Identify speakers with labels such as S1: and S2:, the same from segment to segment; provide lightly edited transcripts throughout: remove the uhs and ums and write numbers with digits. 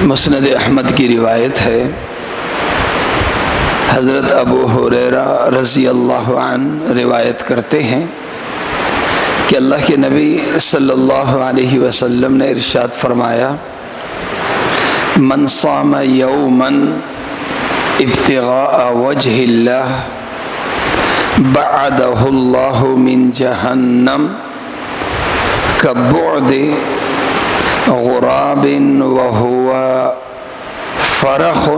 S1: مسند احمد کی روایت ہے، حضرت ابو ہریرہ رضی اللہ عنہ روایت کرتے ہیں کہ اللہ کے نبی صلی اللہ علیہ وسلم نے ارشاد فرمایا، من صام یوما ابتغاء وجہ اللہ بعدہ اللہ من جہنم کبعد غراب وهو فرخ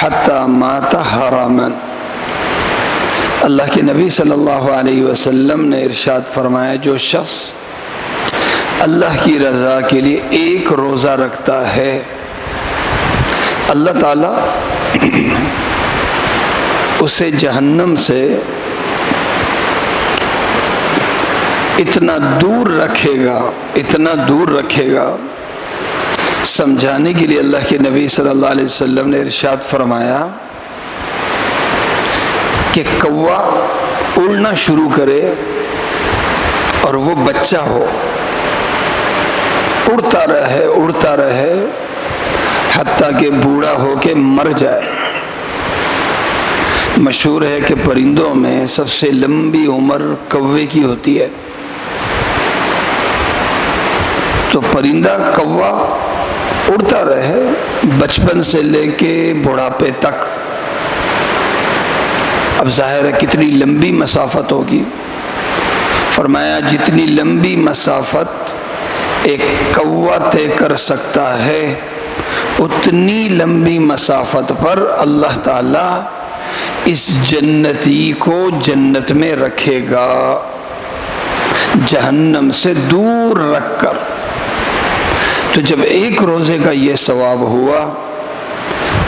S1: حتی مات حراما۔ اللہ کے نبی صلی اللہ علیہ وسلم نے ارشاد فرمایا، جو شخص اللہ کی رضا کے لیے ایک روزہ رکھتا ہے، اللہ تعالی اسے جہنم سے اتنا دور رکھے گا، سمجھانے کے لیے اللہ کے نبی صلی اللہ علیہ وسلم نے ارشاد فرمایا کہ کوا اڑنا شروع کرے اور وہ بچہ ہو، اڑتا رہے حتیٰ کہ بوڑھا ہو کے مر جائے۔ مشہور ہے کہ پرندوں میں سب سے لمبی عمر کوے کی ہوتی ہے، تو پرندہ کوا اڑتا رہے بچپن سے لے کے بڑھاپے تک۔ اب ظاہر ہے کتنی لمبی مسافت ہوگی، فرمایا جتنی لمبی مسافت ایک کوا طے کر سکتا ہے، اتنی لمبی مسافت پر اللہ تعالی اس جنتی کو جنت میں رکھے گا، جہنم سے دور رکھ کر۔ تو جب ایک روزے کا یہ ثواب ہوا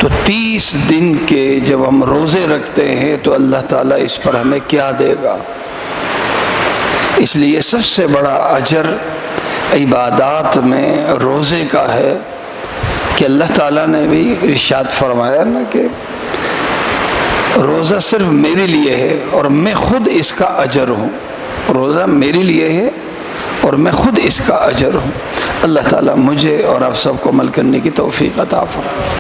S1: تو 30 دن کے جب ہم روزے رکھتے ہیں تو اللہ تعالیٰ اس پر ہمیں کیا دے گا۔ اس لیے سب سے بڑا اجر عبادات میں روزے کا ہے کہ اللہ تعالیٰ نے بھی ارشاد فرمایا نا کہ روزہ صرف میرے لیے ہے اور میں خود اس کا اجر ہوں، روزہ میرے لیے ہے اور میں خود اس کا اجر ہوں۔ اللہ تعالیٰ مجھے اور آپ سب کو عمل کرنے کی توفیق عطا فرمائے۔